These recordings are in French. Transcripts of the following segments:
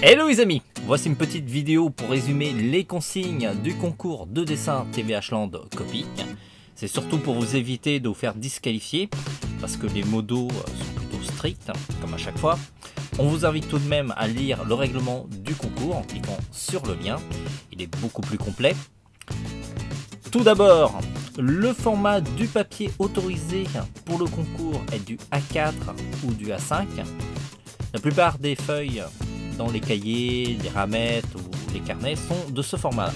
Hello les amis, voici une petite vidéo pour résumer les consignes du concours de dessin TVH Land Copic. C'est surtout pour vous éviter de vous faire disqualifier, parce que les modos sont plutôt stricts, comme à chaque fois. On vous invite tout de même à lire le règlement du concours en cliquant sur le lien, il est beaucoup plus complet. Tout d'abord, le format du papier autorisé pour le concours est du A4 ou du A5. La plupart des feuilles dans les cahiers, les ramettes ou les carnets sont de ce format-là.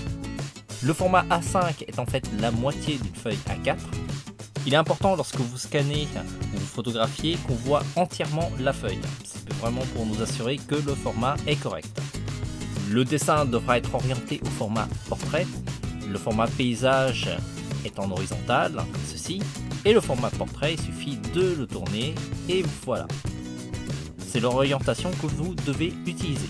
Le format A5 est en fait la moitié d'une feuille A4. Il est important lorsque vous scannez ou vous photographiez qu'on voit entièrement la feuille. C'est vraiment pour nous assurer que le format est correct. Le dessin devra être orienté au format portrait. Le format paysage est en horizontal, comme ceci. Et le format portrait, il suffit de le tourner et voilà. C'est l'orientation que vous devez utiliser.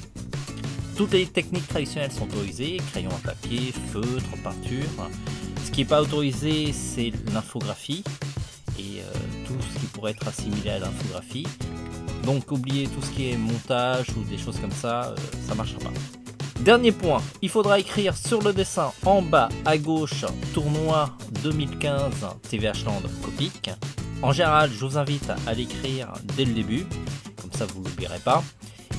Toutes les techniques traditionnelles sont autorisées, crayon à papier, feutre, peinture. Ce qui n'est pas autorisé, c'est l'infographie et tout ce qui pourrait être assimilé à l'infographie. Donc oubliez tout ce qui est montage ou des choses comme ça, ça ne marchera pas. Dernier point, il faudra écrire sur le dessin en bas à gauche tournoi 2015 TVH Land Copic. En général, je vous invite à l'écrire dès le début. Comme ça vous ne l'oublierez pas.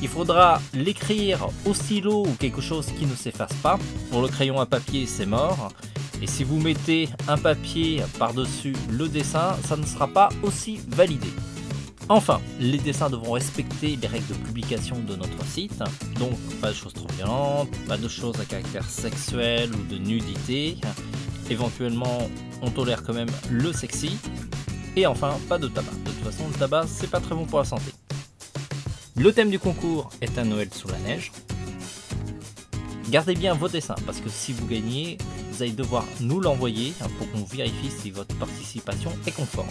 Il faudra l'écrire au stylo ou quelque chose qui ne s'efface pas. Pour le crayon à papier, c'est mort. Et si vous mettez un papier par-dessus le dessin, ça ne sera pas aussi validé. Enfin, les dessins devront respecter les règles de publication de notre site. Donc, pas de choses trop violentes, pas de choses à caractère sexuel ou de nudité. Éventuellement, on tolère quand même le sexy. Et enfin, pas de tabac. De toute façon, le tabac, c'est pas très bon pour la santé. Le thème du concours est un Noël sous la neige. Gardez bien vos dessins parce que si vous gagnez, vous allez devoir nous l'envoyer pour qu'on vérifie si votre participation est conforme.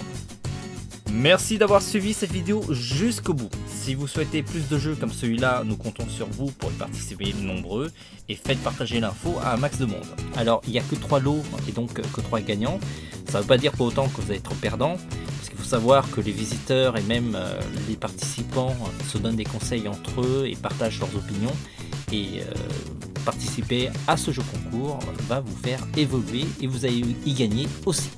Merci d'avoir suivi cette vidéo jusqu'au bout. Si vous souhaitez plus de jeux comme celui-là, nous comptons sur vous pour y participer nombreux et faites partager l'info à un max de monde. Alors, il n'y a que 3 lots et donc que 3 gagnants. Ça ne veut pas dire pour autant que vous allez être perdant. Parce qu'il faut savoir que les visiteurs et même les participants se donnent des conseils entre eux et partagent leurs opinions. Et participer à ce jeu concours va vous faire évoluer et vous allez y gagner aussi.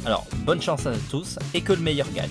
Alors, bonne chance à tous et que le meilleur gagne.